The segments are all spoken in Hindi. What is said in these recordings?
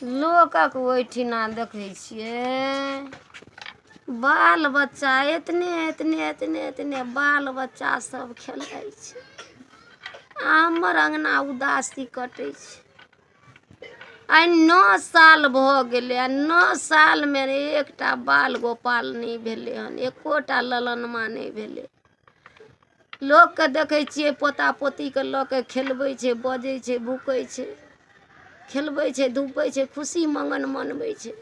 लोकक ओहिठिना देखै छियै बाल बच्चा एतने बाल बच्चा सब खेलै छै। हमर अंगना उदासी कटै छै। आइ 9 साल भऽ गेलै आ 9 सालमे एकटा बाल गोपाल नहि भेलै हन, एकोटा ललनमा नहि भेलै। लोकके देखै छियै पोता पोतीके लऽ के खेलबै छै, बजै छै, भूकै छै, खेलबै छै, धुपै छै, खुशी मंगन मनबै छै।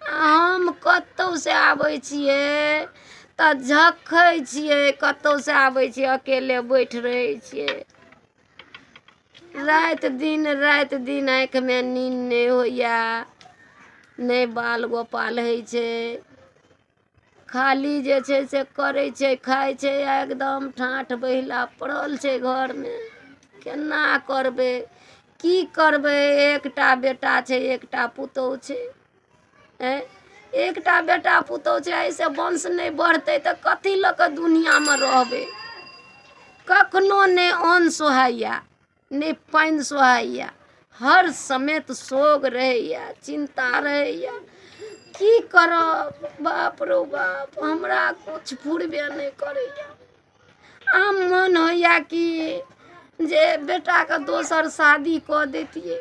हम कतौ से आबै छियै तऽ झखै छियै, कतौ से आबै छियै अकेले बैठ रहै छियै। राति दिन आँखिमे नींद नहि होइया, नहि बाल गोपाल होइ छै। खाली जे छै से करै छै, खाइ छै, एकदम ठाठ बहिला पड़ल छै घरमे। केना करबै, की करबै? एकटा बेटा छै, एकटा पुतहु छै। एकटा बेटा पुतहु छै, ऐसे वंश नहि बढ़तै तऽ कथी लऽ कऽ दुनियामे रहबै? कखनो नहि अन्न सोहाइया, नहि पानि सोहाइया, हर समय सोग रहैया, चिंता रहैया। की करब? बाप रो बाप, हमरा कुछ फुरबे नहीं करैया। आम मन होइया कि जे बेटाके दोसर शादी कऽ दैतियै,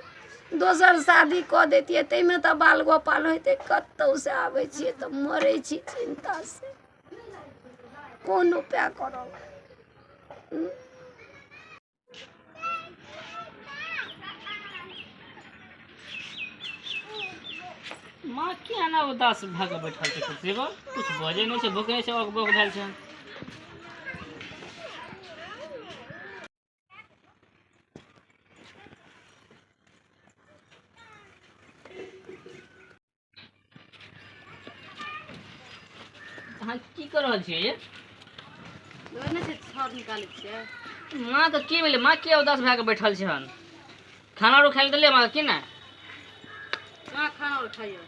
दोसर शादी कऽ दैतियै, ताहिमे तऽ बाल गोपाल होइतै। कतौ से आबै छियै तऽ मरै छी चिंता से। कोन उपाय करब? माँ किया ना उदास भऽ कऽ बैठल छै कुर्सी पर? कुछ बजै नहीं छै, भूकै छै, अक बक भेल छै। अहाँ की कर रहल छियै ये? ओने से छड़ निकालै छियै। माँ के की भेलै? माँ किया उदास भऽ कऽ बैठल छै हन? खाना रो खाइ लए देलियै माँ की नहि? कहाँ खाना और खाइयो?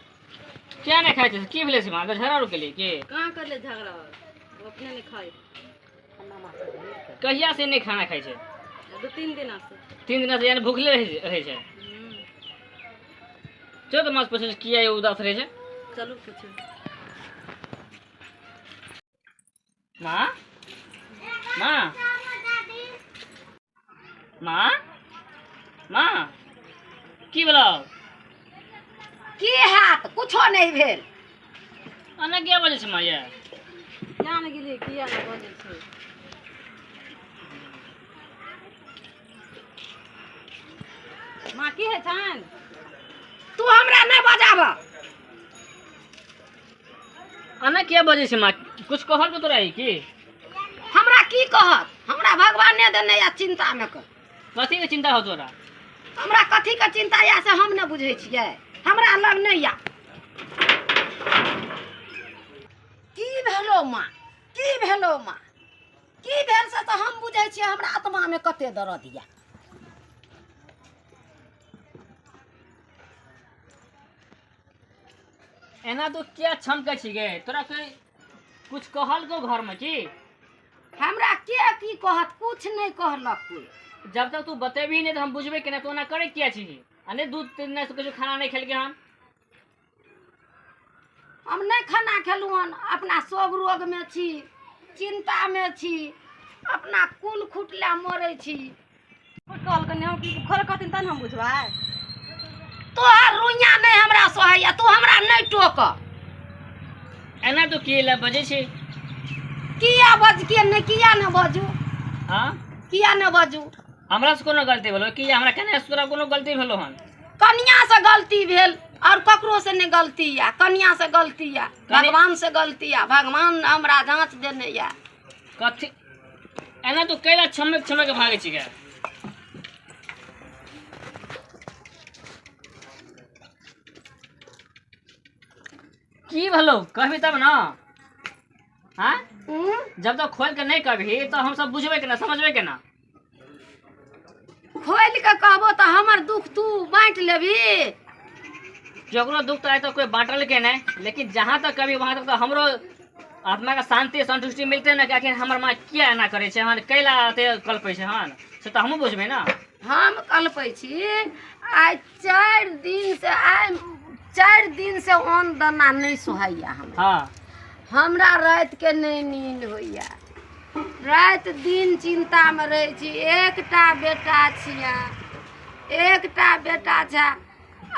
क्या नहीं खाइ छै? की भेलै से माँ के? झगड़ा रो केलियै की? कहाँ करले झगड़ा? वो अपने नहीं खाई। कहिया से नहीं खाना खाइ छै? 2-3 दिन से। 3 दिन से यानी भूखले रहै छै। चलो तो माँ से पूछे किया ये उदास रहे छै। चलू पूछो। माँ माँ माँ माँ की भेलौ? की हैत? कुछो नहीं भेल। अने क्या बजे छै माँ ये? जान गेलियै किया नहीं बजै छै। माँ की है छान? तू हमरा नहीं बजाबऽ। अने क्या बजे छै माँ? कुछ कहल तो तोरा की? हमरा की कहत? हमरा भगवाने देने या चिंता में कर। कथी के चिंता हो तोरा? हमरा कथी के चिंता या से हम न बुझै छियै। हमरा लग नहीं या। की भेलो माँ? की भेलो माँ? की भेल से तो हम बुझै छियै। हमरा आत्मा में कते दर्द या। एना तो क्या छमकै छिगे? तोरा कोई कुछ कहल को घर में की? हमरा के की कहत? कुछ नहीं कहलक कोई। जब तक तू बतेबी नहीं तो हम बुझबे केना तो ना करे क्या छी? अने दूध तीन से कुछ खाना नहीं खेल के हम नहीं खाना खेलू हन। अपना सोग रोग में छी, चिंता में छी, अपना कुल खुटला मरै छी। कॉल करने हम की खोल कहतिन तन हम बुझबै। तोहर रुइया नहीं हमरा सोहाइया। तू हमरा नहीं टोक। एना तो किला बजे छी? किया बज के नहीं? किया न बजू? हां किया न बजू? हमरा से कोनो गलती भेलो कि? हमरा केने से तोरा कोनो गलती भेलो हन? कन्या से गलती भेल और ककरो से नहीं गलती या। कन्या से गलती या, भगवान से गलती या। भगवान हमरा जांच देने या। कथी एना तो कैला छमक छमक के भागे छी के? की भेलो? कहबी तब ना। हाँ? जब तक खोल के नहीं कहबी तो हम सब बुझबे केना, समझबे केना? खोल के कहबो तो हमर दुख तू बांट लेबी। केकरो दुख तो आए तो कोई बांटल के नहीं, लेकिन जहाँ तक कभी वहाँ तक तो हमरो आत्मा का शांति संतुष्टि मिलते ना कि आखिर हमर माँ किया एना करे छे हन, कैला ते कल्पै छे हन, से तो हमहू बुझबे ना। हम कल्पै छी। आइ 4 दिन से आइ दिन से अन्न दाना नहीं सोहैया हमरा रात के नहीं नींद होइया रात दिन चिंता में रहे छी एकटा बेटा छिया एकटा बेटा छै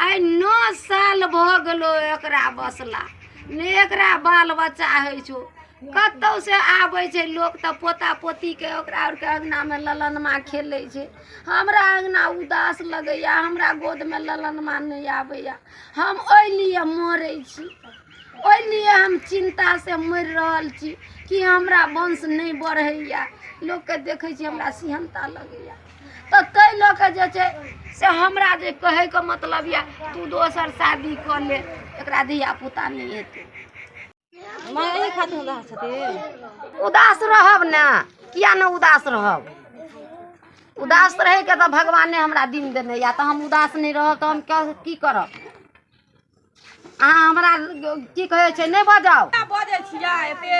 आइ 9 साल भ गेलो एकरा बसला ने एकरा बाल बच्चा होइ छो कतौ से आबै छै लोग त पोता पोती के ओकरा और के अंगना में ललनमा खेलै छै हमरा अंगना उदास लगैया हमरा गोद में ललनमा नहीं आबैया हम ओइ लिए मरै छी ओइ लिए हम चिंता से मर रहल छी कि हमरा वंश नहीं बढ़ैया लोग के देखै छी हमरा सिहनता लगैया तो तै लोग के जे छै से हमरा जे कहे के मतलब या तू दोसर शादी कर ले एकरा धिया पुता नहीं हेतै मैं यही खातिर उदास छथिन उदास रहब ने किया न उदास रहब उदास रहे के तो भगवाने हमरा दिन देने या तो हम उदास नहीं रहब तो हम की करब अहाँ हमरा की कहे छै नहीं बजाओ बजे छिया एते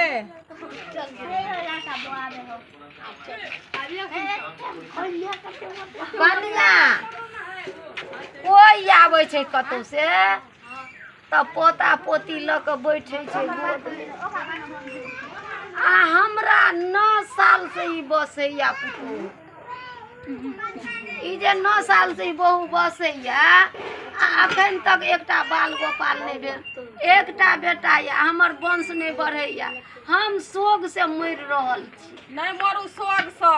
कनिया कोई आबै छै कतौ से तब पोता पोती ल के बैठे छै गोद में आ हमरा 9 साल से ही बसैया पुतू ई जे 9 साल से ही बहू बसैया अखन तक एकटा बाल गोपाल नहीं भेल एकटा बेटा या हमर वंश नहीं बढ़ैया हम शोक से मर रहल छी नहीं मरू शोक से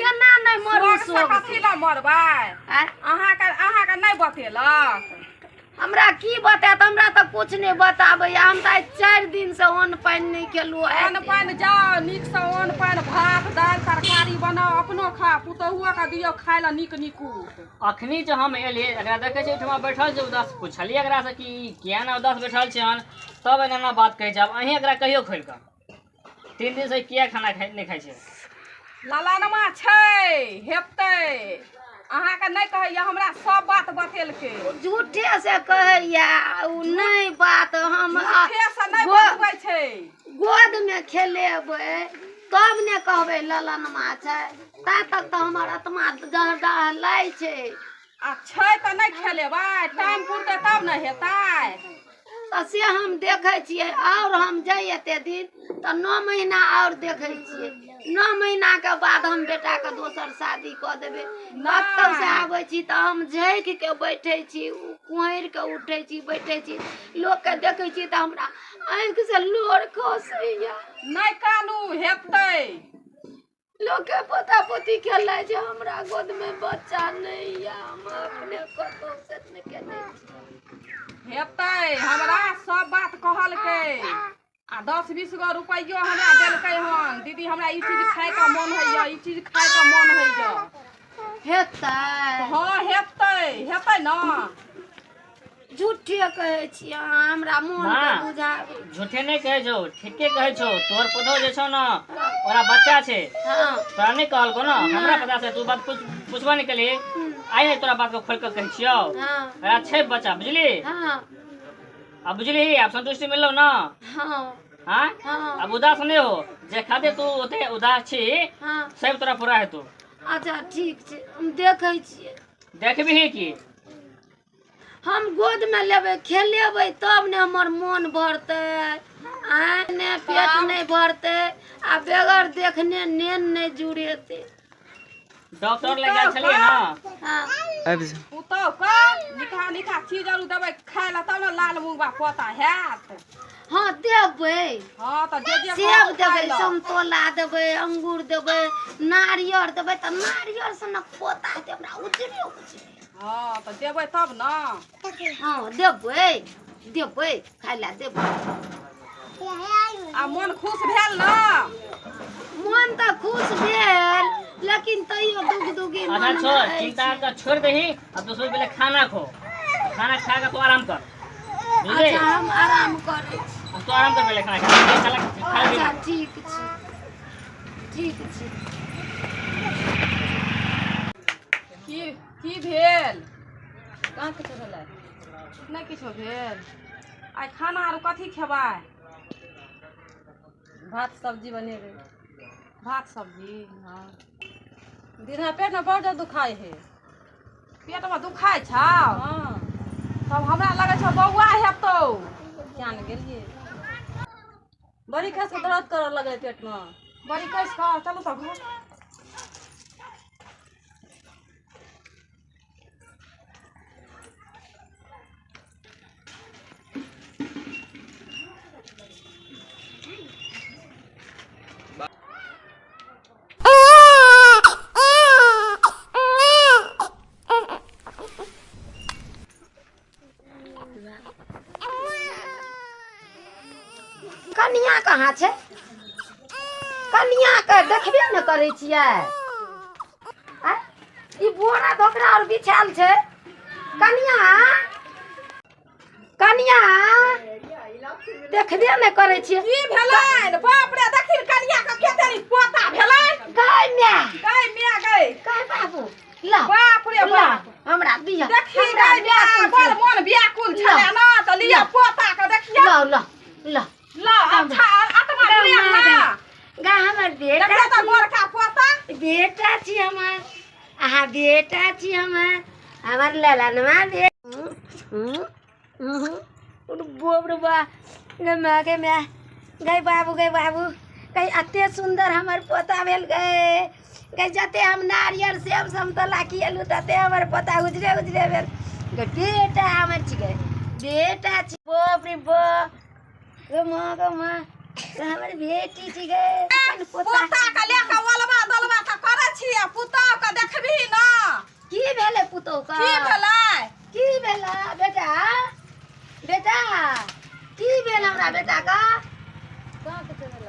केना नहीं मरू शोक कथी ला मरबै अहाँ के नहीं बतेलक हमरा की बतात हमरा तो कुछ नहीं बताबै हम तो 4 दिन से अन्न पानी नहीं खेलू अन्न पानी जाओ नीक से अन्न पानी भात दाल तरकारी बनाओ अपनो खा पुतहुआ का दियो खाय ला नीक नीकू अखनी जो हम एलिए एकरा देखे छै ओठमा बैठल छै उदास पूछलिए एकरा से कि किया ना उदास बैठल छै हन तब एना बात कहै छै अब अहीं एकरा कहियो खोल के 3 दिन से किया खाना नहीं खाइ छै लालानमा छै हेतै अहाँ के नहीं कहैया हमरा सब बात बतेलकै झूठे से कहैया उ नहीं बात हम झूठे से नहीं बतबै छै गोद में खेलेबै तब ने कहबै ललनमा छै ता तक तो हमर आत्मा दहलाई छै आ छै त नहीं खेलेबै टाइम पुरतै तब न हेतै तो से हम देखे छियै और हम जाय एते दिन तो 9 महीना और देखे छियै 9 महीना के बाद हम बेटा के दोसर शादी कर देबे कतौ से आबै छी तो हम झैक के बैठे छी कुहर के उठे छी बैठे छी लोग के देखे छी तो हमरा आंख से लोर खसैया नहीं कानू हेतै लोग के पोता पोती खेलै छै हमरा गोद में बच्चा नहीं या हम अपने कतौ से नहीं केने हेतै हमरा सब बात कहलकै आ 10-20 गो रुपैयो हमरा देलकै हन दीदी हमरा ई चीज खाय का मन होइया ई चीज खाय का मन होइया हेतै हां हेतै न झूठे कहे छी हमरा मन के बुझा झूठे नहीं कहे छो ठीके कहे छो तोर पोतो जे छो ना ओरा बच्चा छे हां तोरा नहीं कहल को ना हमरा पता से तू बात पूछबा नहीं कली आई नहीं तोरा बात को खोल के कह छियो हां अरे छै बच्चा बुझली हां अब बुझली अब संतुष्टि मिललो ना हां हां हां अब उदास नहीं हो जे खाते तू ओते उदास छी हां सब तोरा पूरा हेतौ अच्छा ठीक छै हम देखै छियै देखबी की हम गोद में लेबै खेलेबै तब ने हमर मन भरतै आइ ने पेट नहीं भरतै आ बेगर देखने नेन नहीं जुड़ेतै डॉक्टर ले गेल छलिए ना हां पुतौ का निका चीज आरु देबै खाय ला तब न लाल मुंगबा पोता हैत हां देबै हां त जे सेब देबै संतोला देबै अंगूर देबै नारियर देबै त नारियर से न पोता हेतै हमरा उजरे हां त देबै तब न हां देबै खाय ला देबै आ मन खुश भेल न मन त खुश भेल लेकिन तैयो दुगदुगी मन अच्छा छोड़ चिंता का छोड़ दही अब दूसरे पहले खाना खो खाना खा के तो आराम कर बुझले अच्छा हम आराम करै छी अब तो आराम कर पहले खाना खा अच्छा ठीक छै की भेल कहाँ किछो भेलै नहीं किछो भेल आइ खाना आरु कथी खेबै भात सब्जी बनेबै भात सब्जी हाँ दिन में पेट में बड़ दुखाई है पेट में दुखाई छौ हाँ तब हमरा लगे छौ तो बौआ है तो क्या न गेलिए बड़ी खस के दर्द कर लगे पेट में। बड़ी कैस खा चलो तो घर कनिया कहाँ छै? कनिया के देखबे न करे छियै। ई बोरा धोकरा और बिछाल छै। कनिया कनिया देखबे न करे छियै। की भेलै बाप रे देखिन कनिया के केतनी पोता भेलै गाय में गई बाबू ला बाप रे बाप हमरा दिया देखी गई बड़ मन व्याकुल छले ना त लिया पोता के देखिया ला ला ला ला अच्छा आत्मा प्रेम ना गा हमर बेटा देखिया त गोरका पोता बेटा छी हमर। अहाँ बेटा छी हमर ललनवा बोबरुबा गे माँ गई बाबू गई अते सुंदर हमर पोता भेल गई जते हम नारियल सेब समतोला खियलू तते हमर पोता उजरे भेल। गे बेटा हमर छी बेटा छी बाप रे बाप गे माँ हमर बेटी छी पोता के लेके वलबा दलबा त करे छी पुतौ के देखबी ना की भेले पुतौ का की भेला बेटा की भेल हमरा बेटा का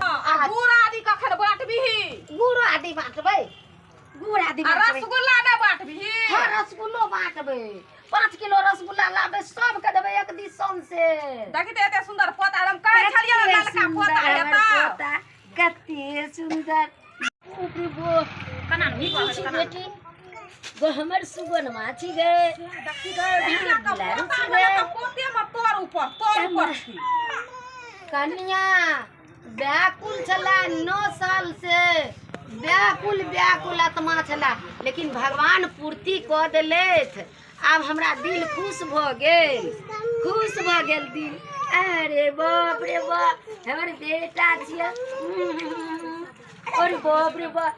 आ गुड़ आदि कखन बाटबिही गुड़ आदि बाटबै रसगुल्ला ने बाटबिही हां रसगुल्लो बाटबै 5 किलो रसगुल्ला लाबे सब के देबै एक दिसन से। देखि त एते सुंदर पोता हम कहै छलियै ललका पोता हेता कते सुंदर ऊपरी बो कना नीक छी बेटी गो हमर सुगन माछी गे देखि गए पोते में तोर ऊपर छी कन्या व्याकुल छला 9 साल से व्याकुल आत्मा छला लेकिन भगवान पूर्ति क देलैथ। आब हमरा दिल खुश भ गेल दिल। अरे बाप रे बाप हमर बेटा छियै। अरे बाप रे बाप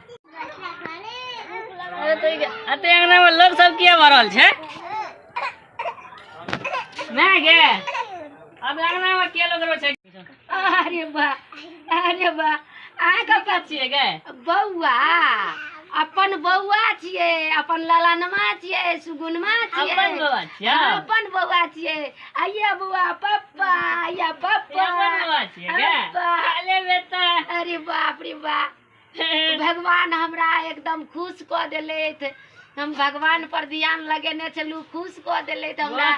अते अंगना में लोग सब किया भरल छै मैं गे अब अंगना में के लोग रो छै? अरे बा आ का छिए गे बौआ अपन बौआ छियै अपन ललनमा छियै सुगुनमा छियै अपन बौआ छियै। आइया बौआ पप्पा छिए गे अले बेटा अरे बाप रे बाप भगवान हमरा एकदम खुश क देलैथ। हम भगवान पर ध्यान लगेने छलू खुश क देलैथ हमरा।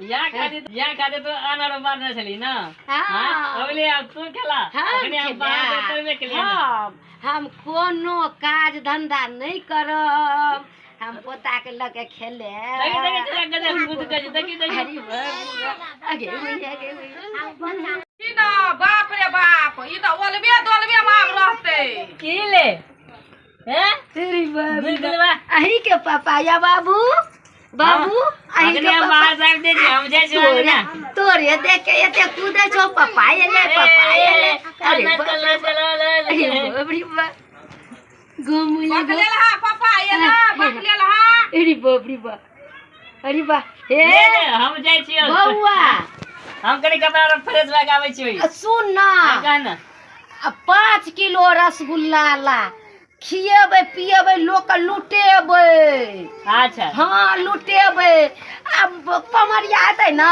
या खादे तो अनार मारने छली ना। हां अगले अब तू खेला अगले हम बाहर करबे के लिए हम कोनो काज धंधा नहीं करब हम पोता के लगे खेले ई ना बाप रे बाप ई त ओलबे दोलबे मार रहते की ले हैं तेरी बाबा अही के पापा या बाबू अही के बाहर साहब दे हम जाय छी ना तोरे देख के एते कूदे छो पापा एले अरे बाबरी बा बकलेल हा पापा एला बकलेल हा अरे बाबरी बा अरे बा हे हम जाय छी बौआ हम कनी कपड़ा फ्रेश लगाबै छी सुन ना कहना 5 किलो रसगुल्ला ला खिएबै पिएबै लोक लुटेबै। अच्छा हाँ लुटेबै। अब पमरिया हेतै ना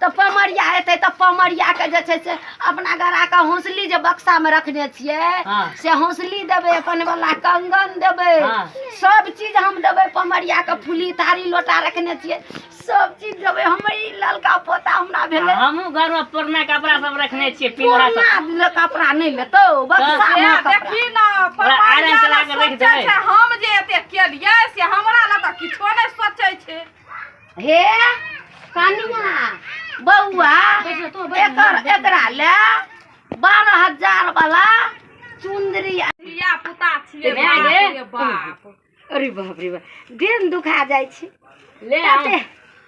तो पमरिया के जे छै से अपना गरा के हौसली जे बक्सा में रखने छियै से हौसली देबै अपन वाला कंगन देबै सब चीज हम देबै पमरिया के फुली थारी लोटा रखने छियै सब चीज देबै। हमर ई ललका पोता हमरा भेलै हमहु घर में पुरना कपड़ा सब रखने छियै पिंजरा सब पुरना कपड़ा नहीं लेतो बक्सा में देखी ना आयरन चला के रख देबै। हम जे एते केलियै से हमरा ल त किछो नै सोचै छै। हे कनिया बौआ एकरा ले 12,000 वाला चुंदरी या पुता छियै गे बाप। अरे बाप रे बाप दिन दुखा जाइ छै ले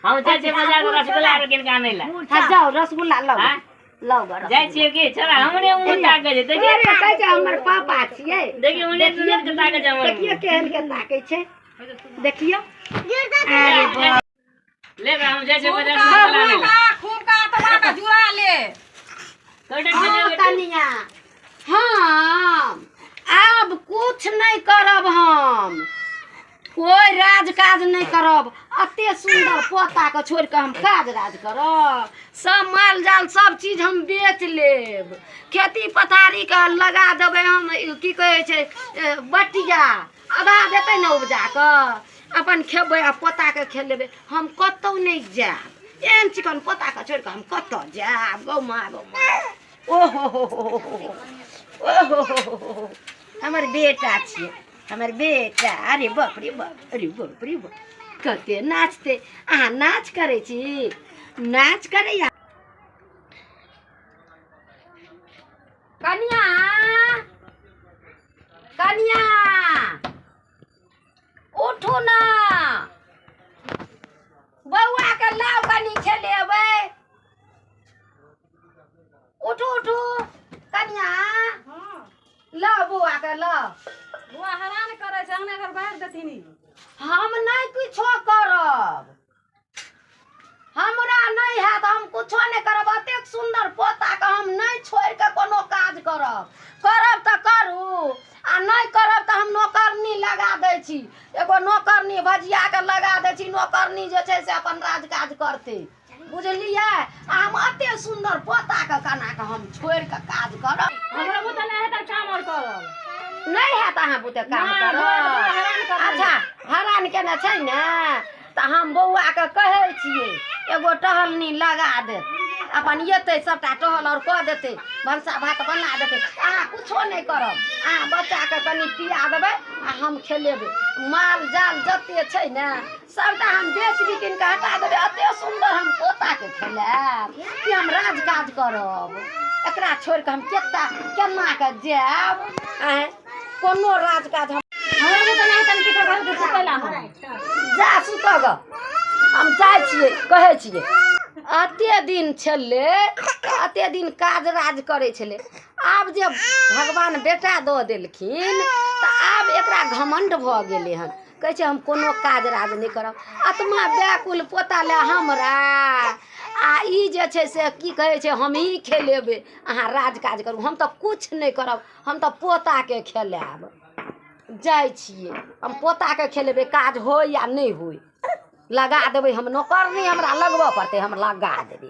हम जाइ छियै बाजार में रसगुल्ला किन के आनै ला। हाँ जाओ रसगुल्ला लाओ हाँ? लाओ गा जाइ छियै कि छोरा हमरे मुंह ताकै छै देखिए कहै छै हमर पापा छियै देखिए उन्हें तुरंत के ताकै छै हमर देखिए केहन के ताकै छै देखियो ले बा हम जाइ छियै बाजार में खूब रसगुल्ला आनै ला। खूब का तबा का जुड़ा ले कनिया हम अब कुछ नहीं करब हम कोई राज काज नहीं करब अते सुंदर पोता के छोड़ के हम काज राज करब सब माल जाल सब चीज हम बेच लेब खेती पथारी के लगा देबै हम की कहै छै बटिया आधा देतै ने उपजा के अपन खेबै आ पोता के खेलेबै हम कतौ नहीं जायब एहन चिकन पोता के छोड़ के हम कतौ जायब गौ माँ ओहो हमर बेटा छियै हमर बेटा अरे बाप रे बाप अरे बाप रे बाप कते नाचते अहाँ नाच करै छी नाच करैया कनिया कनिया उठू ना बौआ के लाउ कनी खेलेबै उठू उठू कनिया लो बौआ के लो बुआ हैरान करे छै अंगना घर बाहर देथिन हम नहीं कुछो करब हमरा नहीं हैत हम कुछो नहीं करब अतेक सुंदर पोता के हम नहीं छोड़ के कोनो काज करब करब त करू आ नहीं करब त हम नौकरनी लगा दै छी एगो नौकरनी भजिया के लगा दै छी नौकरनी जे छै से अपन राज काज करते बुझलियै हम अते सुंदर पोता के कना के हम छोड़ के काज करब हमरा बुते नहीं हेतै काम और करब नहीं हैत अहाँ बुते काम नहीं, करब हैरान करब। अच्छा हैरान केने छै ने त हम बौआ के कहै छियै एगो टहलनी लगा देत अपन एतै सबटा टहल और कऽ देतै भनसा भात बना देतै अहाँ कुछो नहीं करब अहाँ बच्चा के कनि पिया देबै आ हम खेलेबै माल जाल जते छै ने सबटा हम बेच बिकिन के हटा देबै अते सुंदर हम पोता के खेलाब कि हम राज काज करब एकरा छोड़ के हम केना के जायब कोनो राज काज हम हमरा बुते नहीं तन किछो घर के सुतैला हम जा सुत ग हम जाइ छियै कहै छियै अते दिन छलै अते दिन काज राज करै छलै आब जे भगवान बेटा दऽ देलखिन तऽ आब एकरा घमंड भऽ गेलै हन कहै छै हम कोनो काज राज नहीं करब आत्मा व्याकुल पोता ले हमरा आ ई जे छै से की कहै छै हम ही खेलेबै अहाँ राज काज करू हम तऽ कुछ नहीं करब हम तऽ पोता के खेलाब जाइ छियै हम पोता के खेलेबै काज होय या नहीं होय लगा देबै हम नौकरनी हमरा लगबऽ पड़तै हम लगा देबै